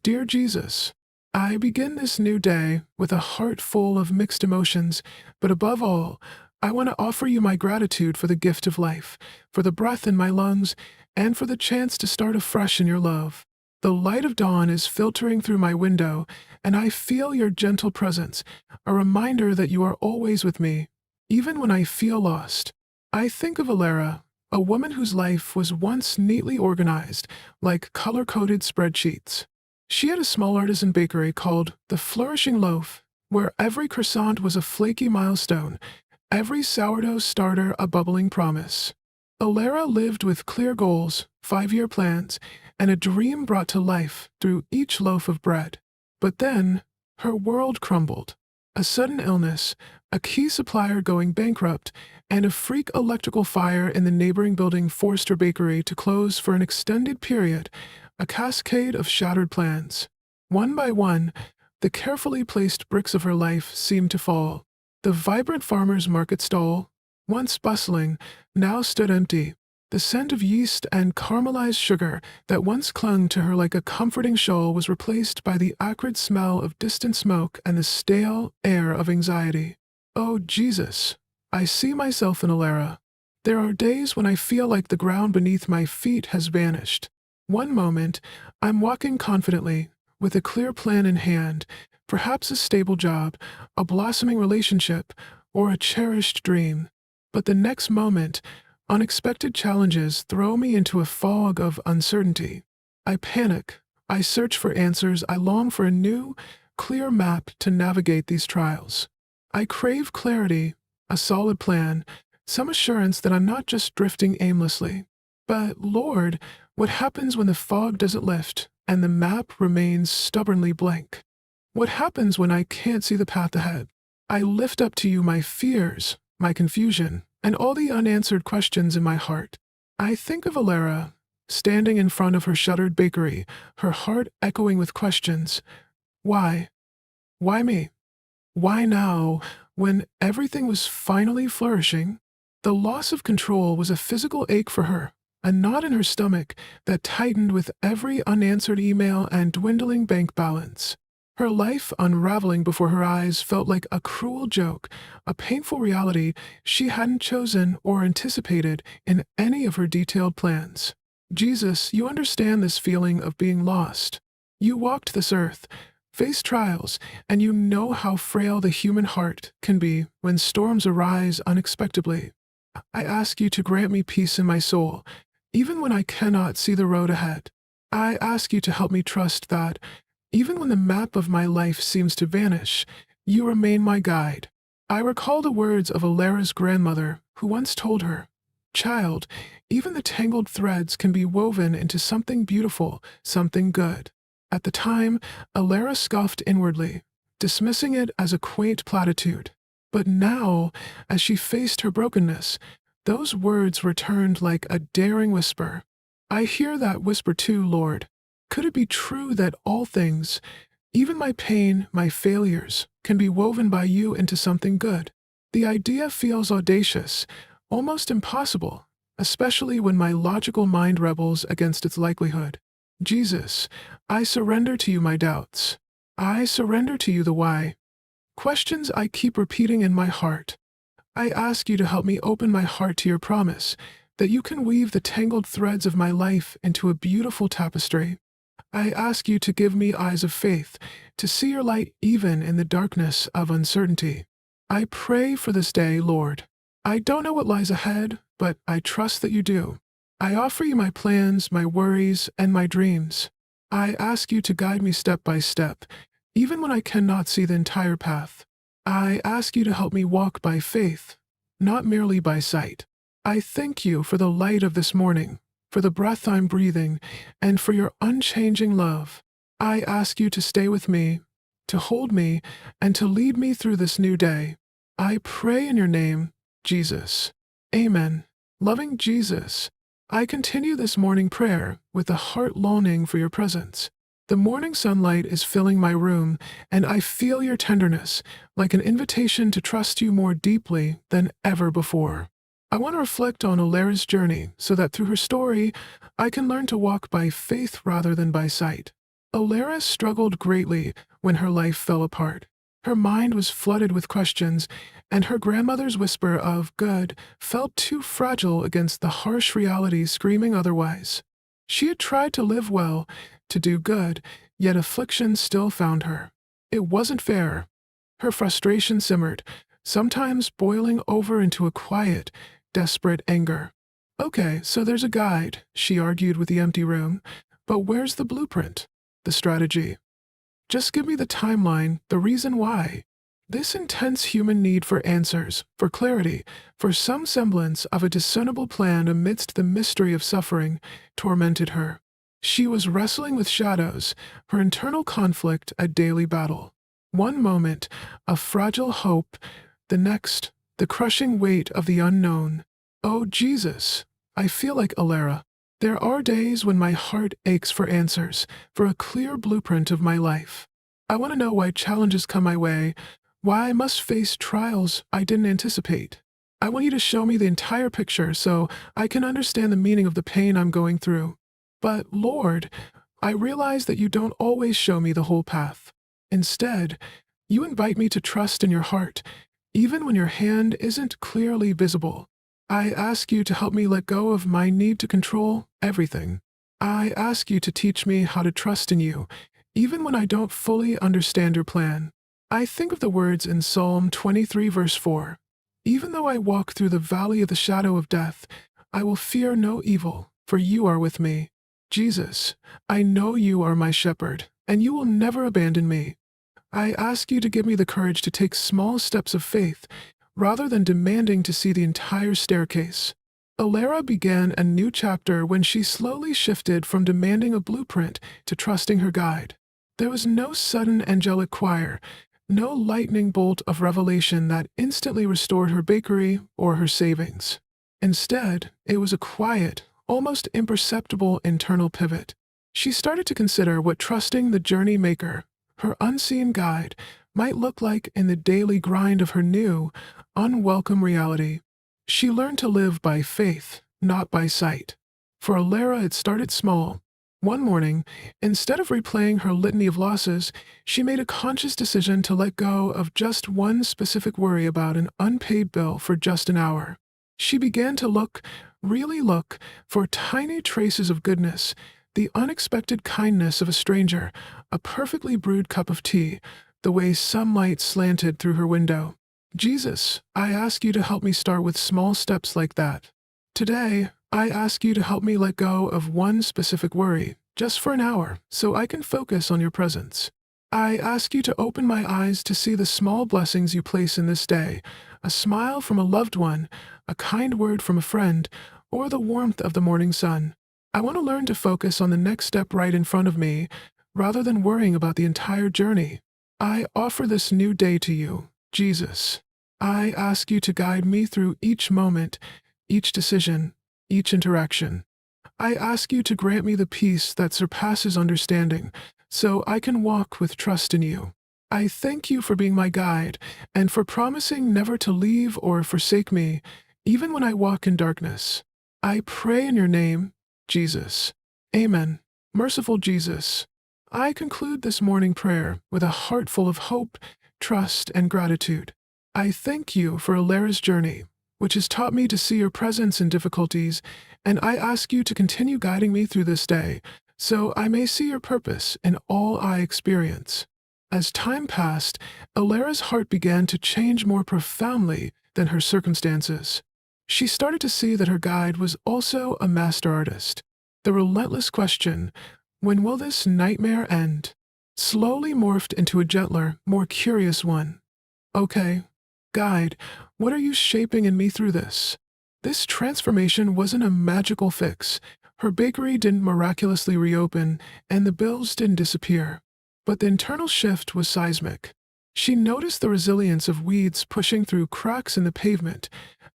Dear Jesus, I begin this new day with a heart full of mixed emotions, but above all, I want to offer you my gratitude for the gift of life, for the breath in my lungs, and for the chance to start afresh in your love. The light of dawn is filtering through my window, and I feel your gentle presence, a reminder that you are always with me, even when I feel lost. I think of Alara, a woman whose life was once neatly organized, like color-coded spreadsheets. She had a small artisan bakery called the Flourishing Loaf, where every croissant was a flaky milestone, every sourdough starter a bubbling promise. Alara lived with clear goals, 5-year plans, and a dream brought to life through each loaf of bread. But then, her world crumbled. A sudden illness, a key supplier going bankrupt, and a freak electrical fire in the neighboring building forced her bakery to close for an extended period, a cascade of shattered plans. One by one, the carefully placed bricks of her life seemed to fall. The vibrant farmer's market stall, once bustling, now stood empty. The scent of yeast and caramelized sugar that once clung to her like a comforting shawl was replaced by the acrid smell of distant smoke and the stale air of anxiety. Oh, Jesus! I see myself in Alara. There are days when I feel like the ground beneath my feet has vanished. One moment, I'm walking confidently, with a clear plan in hand, perhaps a stable job, a blossoming relationship, or a cherished dream. But the next moment, unexpected challenges throw me into a fog of uncertainty. I panic. I search for answers. I long for a new, clear map to navigate these trials. I crave clarity, a solid plan, some assurance that I'm not just drifting aimlessly. But, Lord, what happens when the fog doesn't lift and the map remains stubbornly blank? What happens when I can't see the path ahead? I lift up to you my fears, my confusion, and all the unanswered questions in my heart. I think of Alara, standing in front of her shuttered bakery, her heart echoing with questions. Why? Why me? Why now, when everything was finally flourishing? The loss of control was a physical ache for her, a knot in her stomach that tightened with every unanswered email and dwindling bank balance. Her life unraveling before her eyes felt like a cruel joke, a painful reality she hadn't chosen or anticipated in any of her detailed plans. Jesus, you understand this feeling of being lost. You walked this earth, faced trials, and you know how frail the human heart can be when storms arise unexpectedly. I ask you to grant me peace in my soul, even when I cannot see the road ahead. I ask you to help me trust that, even when the map of my life seems to vanish, you remain my guide. I recall the words of Alara's grandmother, who once told her, "Child, even the tangled threads can be woven into something beautiful, something good." At the time, Alara scoffed inwardly, dismissing it as a quaint platitude. But now, as she faced her brokenness, those words returned like a daring whisper. I hear that whisper too, Lord. Could it be true that all things, even my pain, my failures, can be woven by you into something good? The idea feels audacious, almost impossible, especially when my logical mind rebels against its likelihood. Jesus, I surrender to you my doubts. I surrender to you the why. Questions I keep repeating in my heart. I ask you to help me open my heart to your promise that you can weave the tangled threads of my life into a beautiful tapestry. I ask you to give me eyes of faith, to see your light even in the darkness of uncertainty. I pray for this day, Lord. I don't know what lies ahead, but I trust that you do. I offer you my plans, my worries, and my dreams. I ask you to guide me step by step, even when I cannot see the entire path. I ask you to help me walk by faith, not merely by sight. I thank you for the light of this morning, for the breath I'm breathing, and for your unchanging love. I ask you to stay with me, to hold me, and to lead me through this new day. I pray in your name, Jesus. Amen. Loving Jesus, I continue this morning prayer with a heart longing for your presence. The morning sunlight is filling my room, and I feel your tenderness, like an invitation to trust you more deeply than ever before. I want to reflect on Alara's journey so that through her story, I can learn to walk by faith rather than by sight. Alara struggled greatly when her life fell apart. Her mind was flooded with questions, and her grandmother's whisper of good felt too fragile against the harsh reality screaming otherwise. She had tried to live well, to do good, yet affliction still found her. It wasn't fair. Her frustration simmered, sometimes boiling over into a quiet, desperate anger. Okay, so there's a guide, she argued with the empty room, but where's the blueprint? The strategy? Just give me the timeline, the reason why. This intense human need for answers, for clarity, for some semblance of a discernible plan amidst the mystery of suffering, tormented her. She was wrestling with shadows, her internal conflict a daily battle. One moment, a fragile hope, the next, the crushing weight of the unknown. Oh, Jesus, I feel like Alara. There are days when my heart aches for answers, for a clear blueprint of my life. I want to know why challenges come my way, why I must face trials I didn't anticipate. I want you to show me the entire picture so I can understand the meaning of the pain I'm going through. But, Lord, I realize that you don't always show me the whole path. Instead, you invite me to trust in your heart, even when your hand isn't clearly visible. I ask you to help me let go of my need to control everything. I ask you to teach me how to trust in you, even when I don't fully understand your plan. I think of the words in Psalm 23 verse 4. Even though I walk through the valley of the shadow of death, I will fear no evil, for you are with me. Jesus, I know you are my shepherd, and you will never abandon me. I ask you to give me the courage to take small steps of faith, rather than demanding to see the entire staircase. Alara began a new chapter when she slowly shifted from demanding a blueprint to trusting her guide. There was no sudden angelic choir, no lightning bolt of revelation that instantly restored her bakery or her savings. Instead, it was a quiet, almost imperceptible internal pivot. She started to consider what trusting the journey maker, her unseen guide, might look like in the daily grind of her new, unwelcome reality. She learned to live by faith, not by sight. For Alara, it started small. One morning, instead of replaying her litany of losses, she made a conscious decision to let go of just one specific worry about an unpaid bill for just an hour. She began to look, really look, for tiny traces of goodness, the unexpected kindness of a stranger, a perfectly brewed cup of tea, the way sunlight slanted through her window. Jesus, I ask you to help me start with small steps like that. Today, I ask you to help me let go of one specific worry, just for an hour, so I can focus on your presence. I ask you to open my eyes to see the small blessings you place in this day, a smile from a loved one, a kind word from a friend, or the warmth of the morning sun. I want to learn to focus on the next step right in front of me, rather than worrying about the entire journey. I offer this new day to you, Jesus. I ask you to guide me through each moment, each decision, each interaction. I ask you to grant me the peace that surpasses understanding, so I can walk with trust in you. I thank you for being my guide, and for promising never to leave or forsake me, even when I walk in darkness. I pray in your name, Jesus. Amen. Merciful Jesus, I conclude this morning prayer with a heart full of hope, trust, and gratitude. I thank you for Alara's journey, which has taught me to see your presence in difficulties, and I ask you to continue guiding me through this day, so I may see your purpose in all I experience. As time passed, Alara's heart began to change more profoundly than her circumstances. She started to see that her guide was also a master artist. The relentless question, when will this nightmare end, slowly morphed into a gentler, more curious one. Okay, guide, what are you shaping in me through this? This transformation wasn't a magical fix. Her bakery didn't miraculously reopen, and the bills didn't disappear. But the internal shift was seismic. She noticed the resilience of weeds pushing through cracks in the pavement,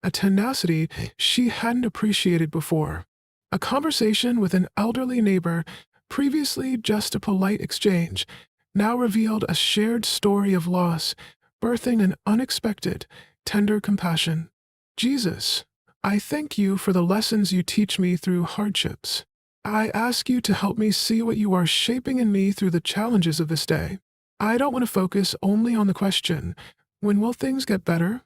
a tenacity she hadn't appreciated before. A conversation with an elderly neighbor, previously just a polite exchange, now revealed a shared story of loss, birthing an unexpected, tender compassion. Jesus, I thank you for the lessons you teach me through hardships. I ask you to help me see what you are shaping in me through the challenges of this day. I don't want to focus only on the question, when will things get better?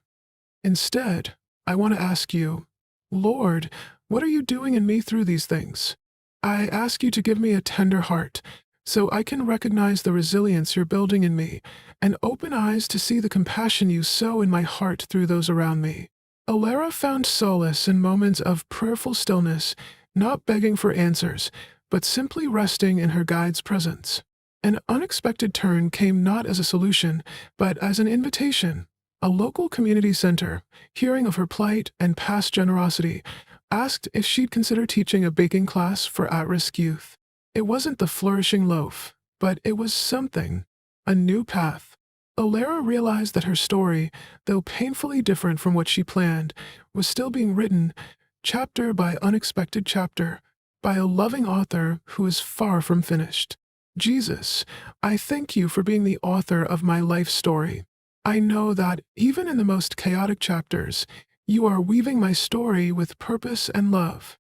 Instead, I want to ask you, Lord, what are you doing in me through these things? I ask you to give me a tender heart so I can recognize the resilience you're building in me and open eyes to see the compassion you sow in my heart through those around me. Alara found solace in moments of prayerful stillness, not begging for answers, but simply resting in her guide's presence. An unexpected turn came not as a solution, but as an invitation. A local community center, hearing of her plight and past generosity, asked if she'd consider teaching a baking class for at-risk youth. It wasn't the flourishing loaf, but it was something, a new path. Alara realized that her story, though painfully different from what she planned, was still being written, chapter by unexpected chapter, by a loving author who is far from finished. Jesus, I thank you for being the author of my life story. I know that, even in the most chaotic chapters, you are weaving my story with purpose and love.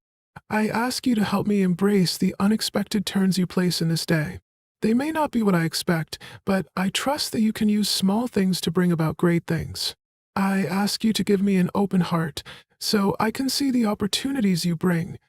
I ask you to help me embrace the unexpected turns you place in this day. They may not be what I expect, but I trust that you can use small things to bring about great things. I ask you to give me an open heart so I can see the opportunities you bring,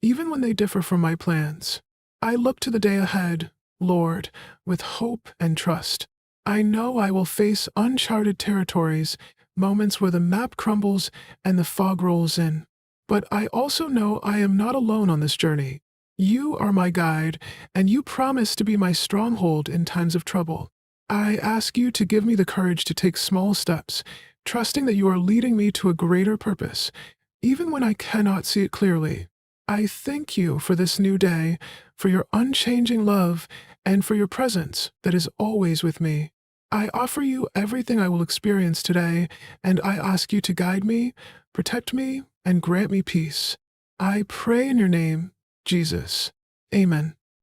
even when they differ from my plans. I look to the day ahead, Lord, with hope and trust. I know I will face uncharted territories, moments where the map crumbles and the fog rolls in. But I also know I am not alone on this journey. You are my guide, and you promise to be my stronghold in times of trouble. I ask you to give me the courage to take small steps, trusting that you are leading me to a greater purpose, even when I cannot see it clearly. I thank you for this new day, for your unchanging love, and for your presence that is always with me. I offer you everything I will experience today, and I ask you to guide me, protect me, and grant me peace. I pray in your name, Jesus. Amen.